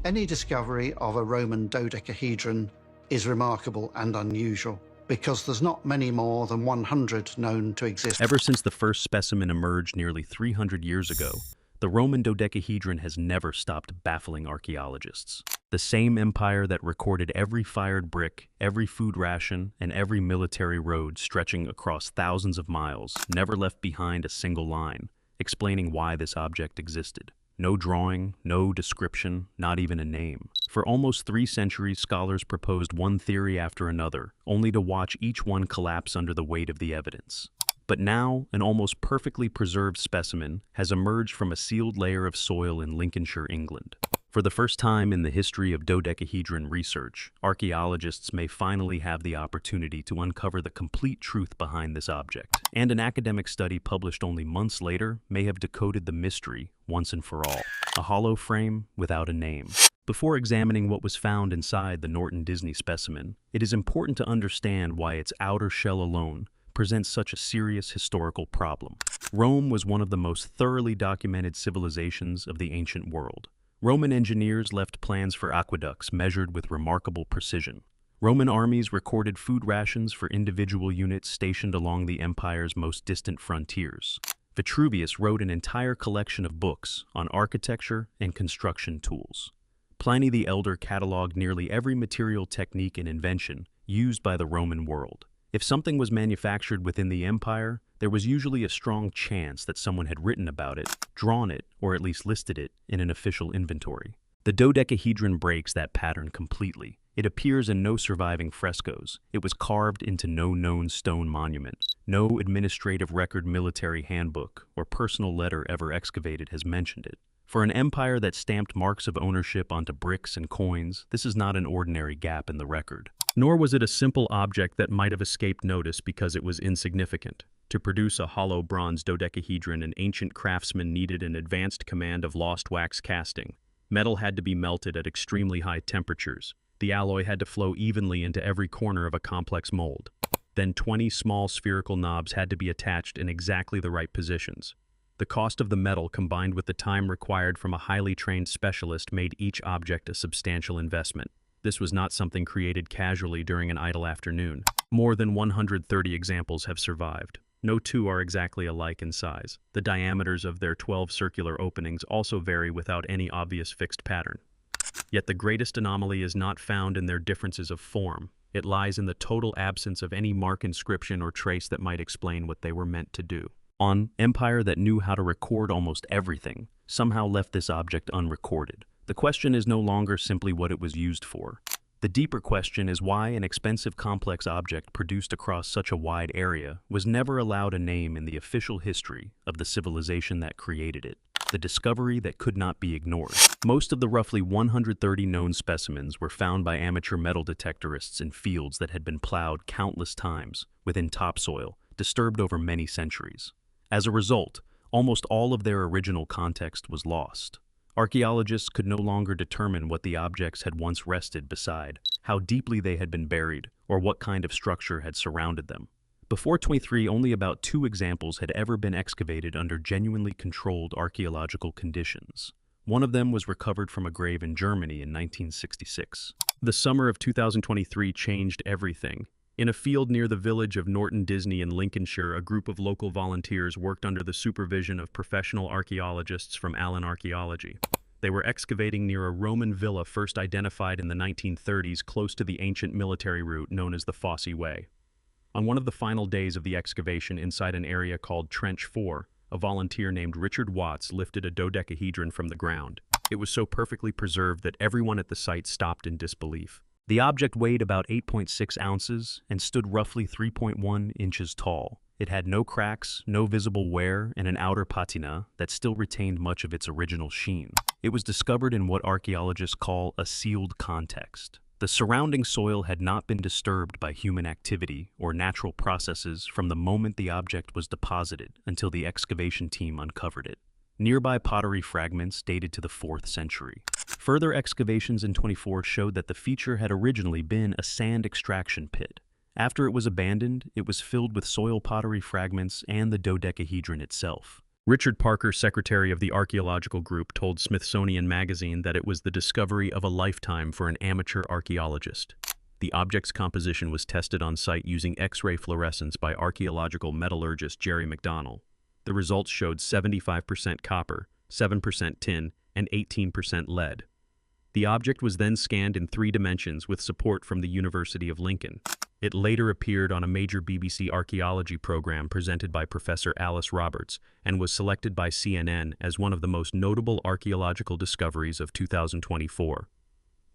Any discovery of a Roman dodecahedron is remarkable and unusual because there's not many more than 100 known to exist. Ever since the first specimen emerged nearly 300 years ago, the Roman dodecahedron has never stopped baffling archaeologists. The same empire that recorded every fired brick, every food ration, and every military road stretching across thousands of miles never left behind a single line, explaining why this object existed. No drawing, no description, not even a name. For almost 3 centuries, scholars proposed one theory after another, only to watch each one collapse under the weight of the evidence. But now, an almost perfectly preserved specimen has emerged from a sealed layer of soil in Lincolnshire, England. For the first time in the history of dodecahedron research, archaeologists may finally have the opportunity to uncover the complete truth behind this object. And an academic study published only months later may have decoded the mystery once and for all. A hollow frame without a name. Before examining what was found inside the Norton Disney specimen, it is important to understand why its outer shell alone presents such a serious historical problem. Rome was one of the most thoroughly documented civilizations of the ancient world. Roman engineers left plans for aqueducts measured with remarkable precision. Roman armies recorded food rations for individual units stationed along the empire's most distant frontiers. Vitruvius wrote an entire collection of books on architecture and construction tools. Pliny the Elder cataloged nearly every material technique and invention used by the Roman world. If something was manufactured within the empire, there was usually a strong chance that someone had written about it, drawn it, or at least listed it in an official inventory. The dodecahedron breaks that pattern completely. It appears in no surviving frescoes. It was carved into no known stone monument. No administrative record, military handbook, or personal letter ever excavated has mentioned it. For an empire that stamped marks of ownership onto bricks and coins, this is not an ordinary gap in the record. Nor was it a simple object that might have escaped notice because it was insignificant. To produce a hollow bronze dodecahedron, an ancient craftsman needed an advanced command of lost wax casting. Metal had to be melted at extremely high temperatures. The alloy had to flow evenly into every corner of a complex mold. Then 20 small spherical knobs had to be attached in exactly the right positions. The cost of the metal combined with the time required from a highly trained specialist made each object a substantial investment. This was not something created casually during an idle afternoon. More than 130 examples have survived. No two are exactly alike in size. The diameters of their 12 circular openings also vary without any obvious fixed pattern. Yet the greatest anomaly is not found in their differences of form. It lies in the total absence of any mark, inscription, or trace that might explain what they were meant to do. An empire that knew how to record almost everything somehow left this object unrecorded. The question is no longer simply what it was used for. The deeper question is why an expensive complex object produced across such a wide area was never allowed a name in the official history of the civilization that created it. The discovery that could not be ignored. Most of the roughly 130 known specimens were found by amateur metal detectorists in fields that had been plowed countless times within topsoil, disturbed over many centuries. As a result, almost all of their original context was lost. Archaeologists could no longer determine what the objects had once rested beside, how deeply they had been buried, or what kind of structure had surrounded them. Before 23, only about 2 examples had ever been excavated under genuinely controlled archaeological conditions. One of them was recovered from a grave in Germany in 1966. The summer of 2023 changed everything. In a field near the village of Norton Disney in Lincolnshire, a group of local volunteers worked under the supervision of professional archaeologists from Allen Archaeology. They were excavating near a Roman villa first identified in the 1930s close to the ancient military route known as the Fosse Way. On one of the final days of the excavation inside an area called Trench 4, a volunteer named Richard Watts lifted a dodecahedron from the ground. It was so perfectly preserved that everyone at the site stopped in disbelief. The object weighed about 8.6 ounces and stood roughly 3.1 inches tall. It had no cracks, no visible wear, and an outer patina that still retained much of its original sheen. It was discovered in what archaeologists call a sealed context. The surrounding soil had not been disturbed by human activity or natural processes from the moment the object was deposited until the excavation team uncovered it. Nearby pottery fragments dated to the 4th century. Further excavations in 24 showed that the feature had originally been a sand extraction pit. After it was abandoned, it was filled with soil pottery fragments and the dodecahedron itself. Richard Parker, secretary of the archaeological group, told Smithsonian Magazine that it was the discovery of a lifetime for an amateur archaeologist. The object's composition was tested on site using X-ray fluorescence by archaeological metallurgist Jerry McDonnell. The results showed 75% copper, 7% tin, and 18% lead. The object was then scanned in 3 dimensions with support from the University of Lincoln. It later appeared on a major BBC archaeology program presented by Professor Alice Roberts and was selected by CNN as one of the most notable archaeological discoveries of 2024.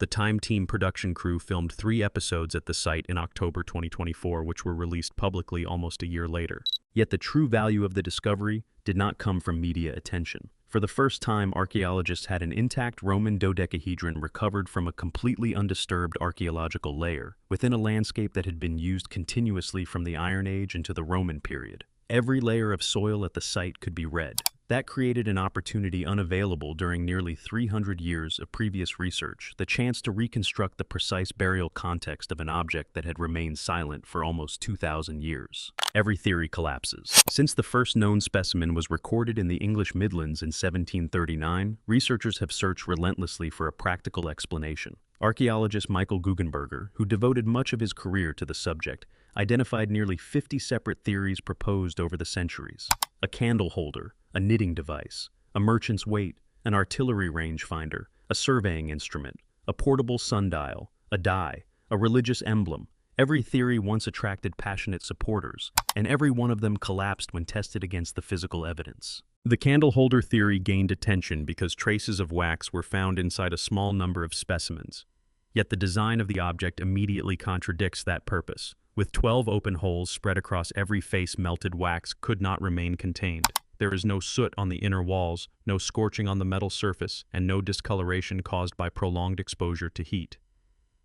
The Time Team production crew filmed 3 episodes at the site in October 2024, which were released publicly almost a year later. Yet the true value of the discovery did not come from media attention. For the first time, archaeologists had an intact Roman dodecahedron recovered from a completely undisturbed archaeological layer within a landscape that had been used continuously from the Iron Age into the Roman period. Every layer of soil at the site could be read. That created an opportunity unavailable during nearly 300 years of previous research, the chance to reconstruct the precise burial context of an object that had remained silent for almost 2,000 years. Every theory collapses. Since the first known specimen was recorded in the English Midlands in 1739, researchers have searched relentlessly for a practical explanation. Archaeologist Michael Guggenberger, who devoted much of his career to the subject, identified nearly 50 separate theories proposed over the centuries. A candle holder, a knitting device, a merchant's weight, an artillery rangefinder, a surveying instrument, a portable sundial, a die, a religious emblem. Every theory once attracted passionate supporters, and every one of them collapsed when tested against the physical evidence. The candle holder theory gained attention because traces of wax were found inside a small number of specimens. Yet the design of the object immediately contradicts that purpose. With 12 open holes spread across every face, melted wax could not remain contained. There is no soot on the inner walls, no scorching on the metal surface, and no discoloration caused by prolonged exposure to heat.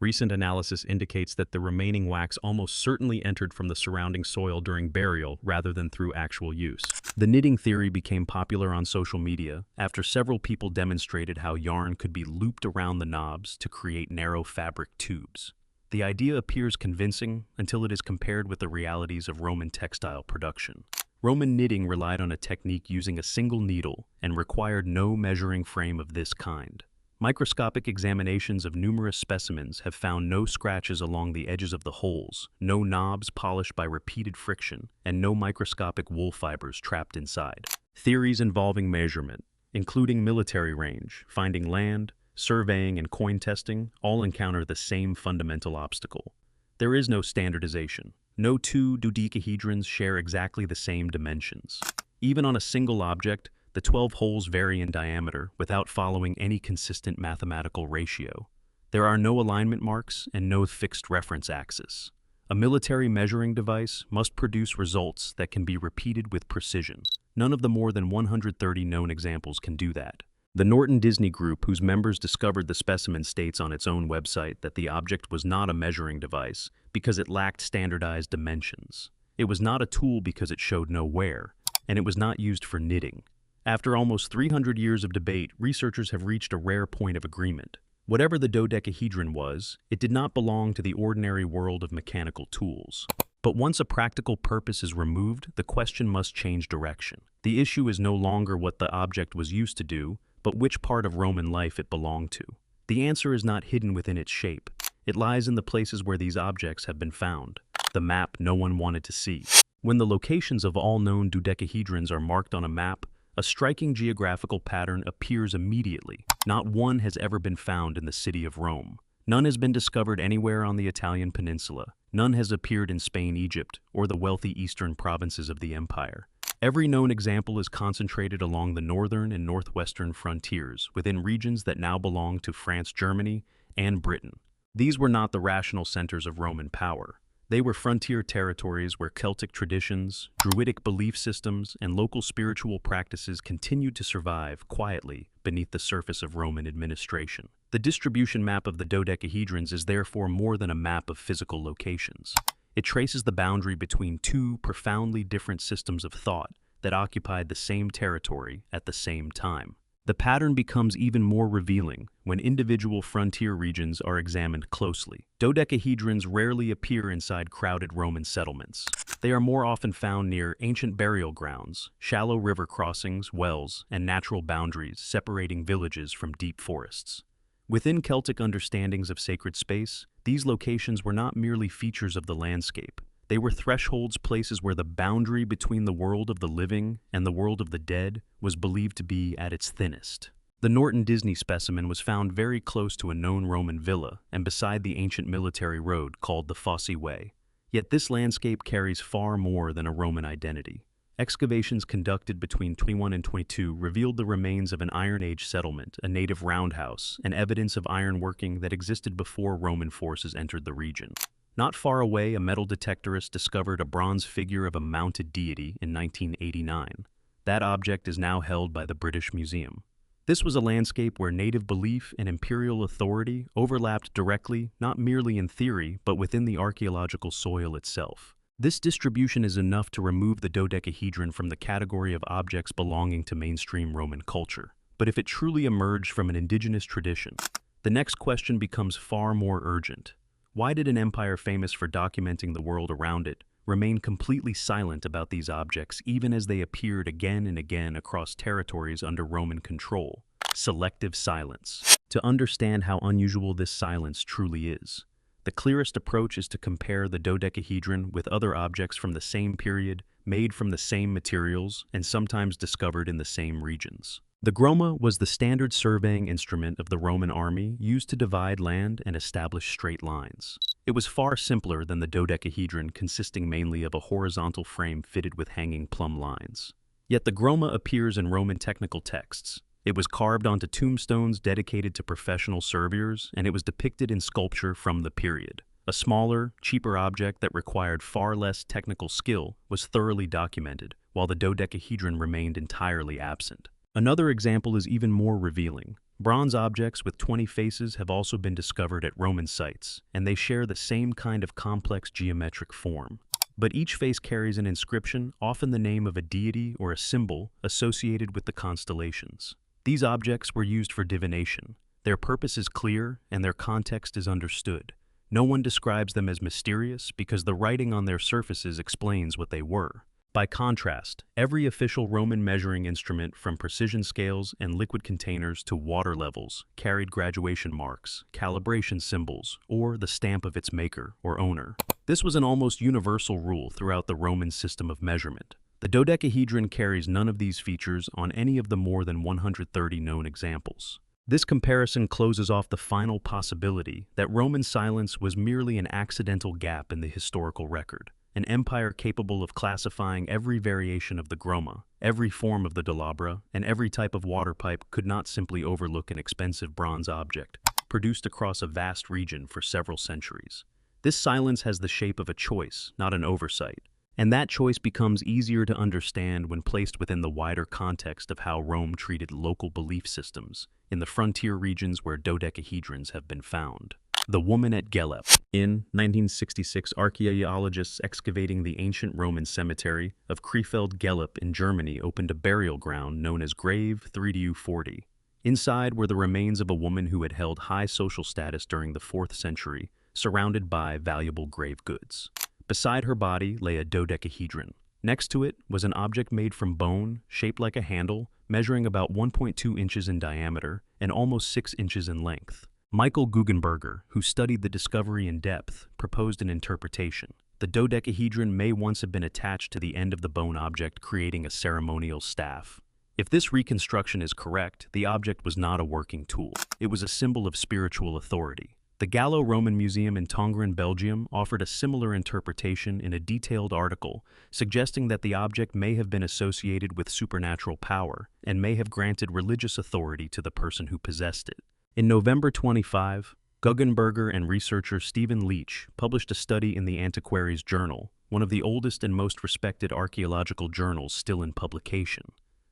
Recent analysis indicates that the remaining wax almost certainly entered from the surrounding soil during burial rather than through actual use. The knitting theory became popular on social media after several people demonstrated how yarn could be looped around the knobs to create narrow fabric tubes. The idea appears convincing until it is compared with the realities of Roman textile production. Roman knitting relied on a technique using a single needle and required no measuring frame of this kind. Microscopic examinations of numerous specimens have found no scratches along the edges of the holes, no knobs polished by repeated friction, and no microscopic wool fibers trapped inside. Theories involving measurement, including military range, finding land, surveying, and coin testing, all encounter the same fundamental obstacle. There is no standardization. No 2 dodecahedrons share exactly the same dimensions. Even on a single object, the 12 holes vary in diameter without following any consistent mathematical ratio. There are no alignment marks and no fixed reference axis. A military measuring device must produce results that can be repeated with precision. None of the more than 130 known examples can do that. The Norton Disney Group, whose members discovered the specimen, states on its own website that the object was not a measuring device because it lacked standardized dimensions. It was not a tool because it showed no wear, and it was not used for knitting. After almost 300 years of debate, researchers have reached a rare point of agreement. Whatever the dodecahedron was, it did not belong to the ordinary world of mechanical tools. But once a practical purpose is removed, the question must change direction. The issue is no longer what the object was used to do, but which part of Roman life it belonged to. The answer is not hidden within its shape. It lies in the places where these objects have been found. The map no one wanted to see. When the locations of all known dodecahedrons are marked on a map, a striking geographical pattern appears immediately. Not one has ever been found in the city of Rome. None has been discovered anywhere on the Italian peninsula. None has appeared in Spain, Egypt, or the wealthy eastern provinces of the empire. Every known example is concentrated along the northern and northwestern frontiers, within regions that now belong to France, Germany, and Britain. These were not the rational centers of Roman power. They were frontier territories where Celtic traditions, Druidic belief systems, and local spiritual practices continued to survive quietly beneath the surface of Roman administration. The distribution map of the dodecahedrons is therefore more than a map of physical locations. It traces the boundary between 2 profoundly different systems of thought that occupied the same territory at the same time. The pattern becomes even more revealing when individual frontier regions are examined closely. Dodecahedrons rarely appear inside crowded Roman settlements. They are more often found near ancient burial grounds, shallow river crossings, wells, and natural boundaries separating villages from deep forests. Within Celtic understandings of sacred space, these locations were not merely features of the landscape. They were thresholds, places where the boundary between the world of the living and the world of the dead was believed to be at its thinnest. The Norton Disney specimen was found very close to a known Roman villa and beside the ancient military road called the Fosse Way. Yet this landscape carries far more than a Roman identity. Excavations conducted between 21 and 22 revealed the remains of an Iron Age settlement, a native roundhouse, and evidence of ironworking that existed before Roman forces entered the region. Not far away, a metal detectorist discovered a bronze figure of a mounted deity in 1989. That object is now held by the British Museum. This was a landscape where native belief and imperial authority overlapped directly, not merely in theory, but within the archaeological soil itself. This distribution is enough to remove the dodecahedron from the category of objects belonging to mainstream Roman culture. But if it truly emerged from an indigenous tradition, the next question becomes far more urgent. Why did an empire famous for documenting the world around it remain completely silent about these objects even as they appeared again and again across territories under Roman control? Selective silence. To understand how unusual this silence truly is, the clearest approach is to compare the dodecahedron with other objects from the same period, made from the same materials, and sometimes discovered in the same regions. The groma was the standard surveying instrument of the Roman army used to divide land and establish straight lines. It was far simpler than the dodecahedron, consisting mainly of a horizontal frame fitted with hanging plumb lines. Yet the groma appears in Roman technical texts. It was carved onto tombstones dedicated to professional surveyors, and it was depicted in sculpture from the period. A smaller, cheaper object that required far less technical skill was thoroughly documented, while the dodecahedron remained entirely absent. Another example is even more revealing. Bronze objects with 20 faces have also been discovered at Roman sites, and they share the same kind of complex geometric form. But each face carries an inscription, often the name of a deity or a symbol associated with the constellations. These objects were used for divination. Their purpose is clear, and their context is understood. No one describes them as mysterious because the writing on their surfaces explains what they were. By contrast, every official Roman measuring instrument, from precision scales and liquid containers to water levels, carried graduation marks, calibration symbols, or the stamp of its maker or owner. This was an almost universal rule throughout the Roman system of measurement. The dodecahedron carries none of these features on any of the more than 130 known examples. This comparison closes off the final possibility that Roman silence was merely an accidental gap in the historical record. An empire capable of classifying every variation of the groma, every form of the delabra, and every type of water pipe could not simply overlook an expensive bronze object, produced across a vast region for several centuries. This silence has the shape of a choice, not an oversight, and that choice becomes easier to understand when placed within the wider context of how Rome treated local belief systems in the frontier regions where dodecahedrons have been found. The woman at Gelep. In 1966, archaeologists excavating the ancient Roman cemetery of Krefeld-Gelep in Germany opened a burial ground known as Grave 3du40. Inside were the remains of a woman who had held high social status during the 4th century, surrounded by valuable grave goods. Beside her body lay a dodecahedron. Next to it was an object made from bone, shaped like a handle, measuring about 1.2 inches in diameter and almost 6 inches in length. Michael Guggenberger, who studied the discovery in depth, proposed an interpretation. The dodecahedron may once have been attached to the end of the bone object, creating a ceremonial staff. If this reconstruction is correct, the object was not a working tool. It was a symbol of spiritual authority. The Gallo-Roman Museum in Tongeren, Belgium, offered a similar interpretation in a detailed article, suggesting that the object may have been associated with supernatural power and may have granted religious authority to the person who possessed it. In November 25, Guggenberger and researcher Stephen Leach published a study in the Antiquaries Journal, one of the oldest and most respected archaeological journals still in publication.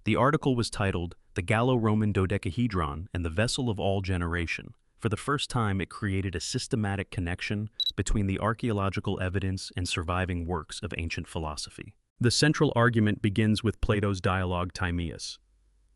The article was titled, "The Gallo-Roman Dodecahedron and the Vessel of All Generation." For the first time, it created a systematic connection between the archaeological evidence and surviving works of ancient philosophy. The central argument begins with Plato's dialogue Timaeus.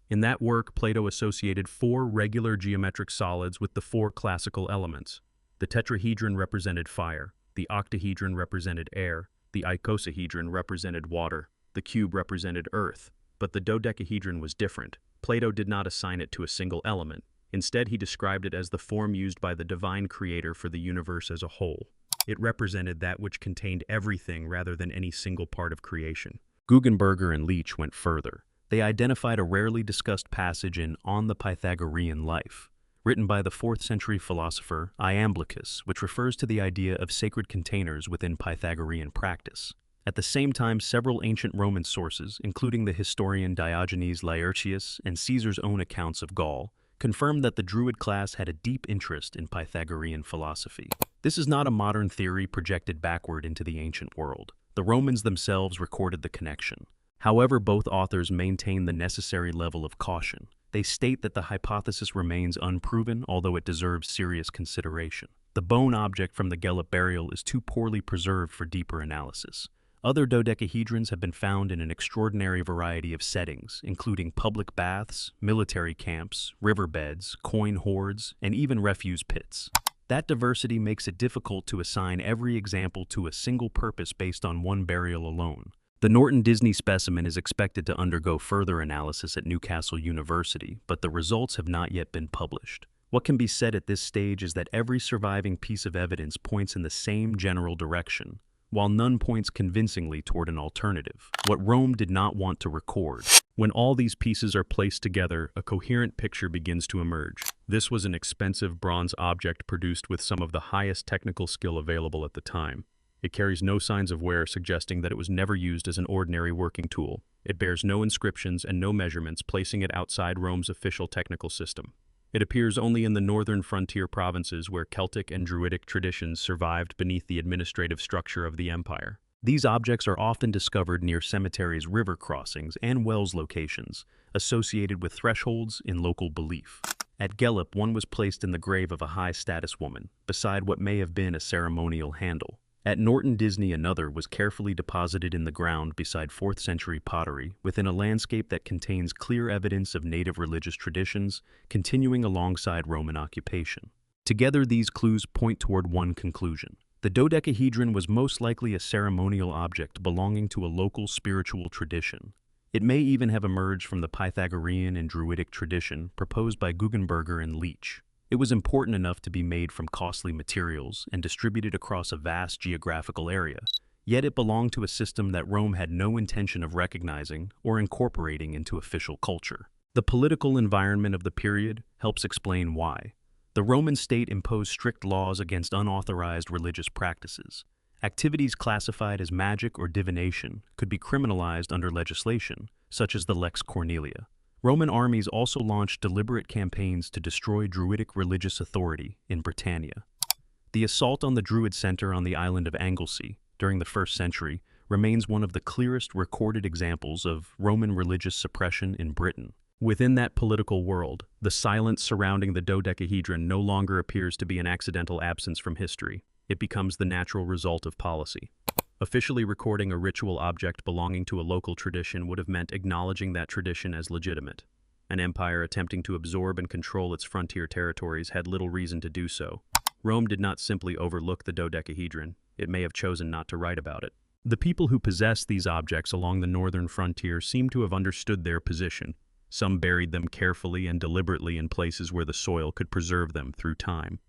In that work, Plato associated 4 regular geometric solids with the 4 classical elements. The tetrahedron represented fire, the octahedron represented air, the icosahedron represented water, the cube represented earth. But the dodecahedron was different. Plato did not assign it to a single element. Instead, he described it as the form used by the divine creator for the universe as a whole. It represented that which contained everything rather than any single part of creation. Guggenberger and Leach went further. They identified a rarely discussed passage in On the Pythagorean Life, written by the 4th century philosopher Iamblichus, which refers to the idea of sacred containers within Pythagorean practice. At the same time, several ancient Roman sources, including the historian Diogenes Laertius and Caesar's own accounts of Gaul, confirmed that the Druid class had a deep interest in Pythagorean philosophy. This is not a modern theory projected backward into the ancient world. The Romans themselves recorded the connection. However, both authors maintain the necessary level of caution. They state that the hypothesis remains unproven, although it deserves serious consideration. The bone object from the Gellup burial is too poorly preserved for deeper analysis. Other dodecahedrons have been found in an extraordinary variety of settings, including public baths, military camps, riverbeds, coin hoards, and even refuse pits. That diversity makes it difficult to assign every example to a single purpose based on one burial alone. The Norton Disney specimen is expected to undergo further analysis at Newcastle University, but the results have not yet been published. What can be said at this stage is that every surviving piece of evidence points in the same general direction, while none points convincingly toward an alternative, what Rome did not want to record. When all these pieces are placed together, a coherent picture begins to emerge. This was an expensive bronze object produced with some of the highest technical skill available at the time. It carries no signs of wear, suggesting that it was never used as an ordinary working tool. It bears no inscriptions and no measurements, placing it outside Rome's official technical system. It appears only in the northern frontier provinces where Celtic and Druidic traditions survived beneath the administrative structure of the empire. These objects are often discovered near cemeteries, river crossings, and wells locations, associated with thresholds in local belief. At Gellup, one was placed in the grave of a high-status woman, beside what may have been a ceremonial handle. At Norton Disney, another was carefully deposited in the ground beside 4th century pottery within a landscape that contains clear evidence of native religious traditions continuing alongside Roman occupation. Together, these clues point toward one conclusion. The dodecahedron was most likely a ceremonial object belonging to a local spiritual tradition. It may even have emerged from the Pythagorean and Druidic tradition proposed by Guggenberger and Leach. It was important enough to be made from costly materials and distributed across a vast geographical area, yet it belonged to a system that Rome had no intention of recognizing or incorporating into official culture. The political environment of the period helps explain why. The Roman state imposed strict laws against unauthorized religious practices. Activities classified as magic or divination could be criminalized under legislation, such as the Lex Cornelia. Roman armies also launched deliberate campaigns to destroy Druidic religious authority in Britannia. The assault on the Druid center on the island of Anglesey during the 1st century remains one of the clearest recorded examples of Roman religious suppression in Britain. Within that political world, the silence surrounding the dodecahedron no longer appears to be an accidental absence from history. It becomes the natural result of policy. Officially recording a ritual object belonging to a local tradition would have meant acknowledging that tradition as legitimate. An empire attempting to absorb and control its frontier territories had little reason to do so. Rome did not simply overlook the dodecahedron. It may have chosen not to write about it. The people who possessed these objects along the northern frontier seem to have understood their position. Some buried them carefully and deliberately in places where the soil could preserve them through time.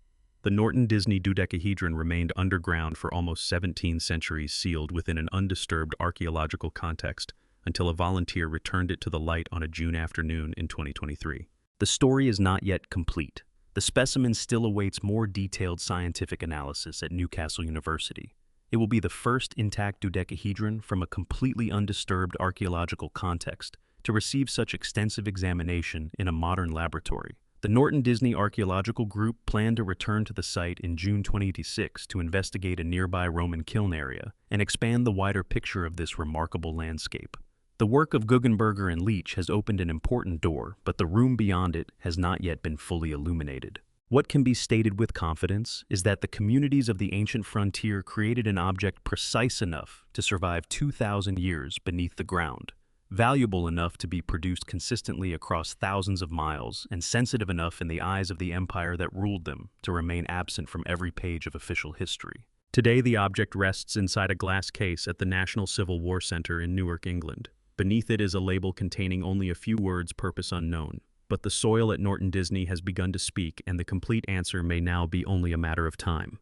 The Norton Disney dodecahedron remained underground for almost 17 centuries, sealed within an undisturbed archaeological context, until a volunteer returned it to the light on a June afternoon in 2023. The story is not yet complete. The specimen still awaits more detailed scientific analysis at Newcastle University. It will be the first intact dodecahedron from a completely undisturbed archaeological context to receive such extensive examination in a modern laboratory. The Norton Disney Archaeological Group planned to return to the site in June 2086 to investigate a nearby Roman kiln area and expand the wider picture of this remarkable landscape. The work of Guggenberger and Leach has opened an important door, but the room beyond it has not yet been fully illuminated. What can be stated with confidence is that the communities of the ancient frontier created an object precise enough to survive 2,000 years beneath the ground. valuable enough to be produced consistently across thousands of miles, and sensitive enough in the eyes of the empire that ruled them to remain absent from every page of official history. Today, the object rests inside a glass case at the National Civil War Center in Newark, England. Beneath it is a label containing only a few words, purpose unknown. But the soil at Norton Disney has begun to speak, and the complete answer may now be only a matter of time.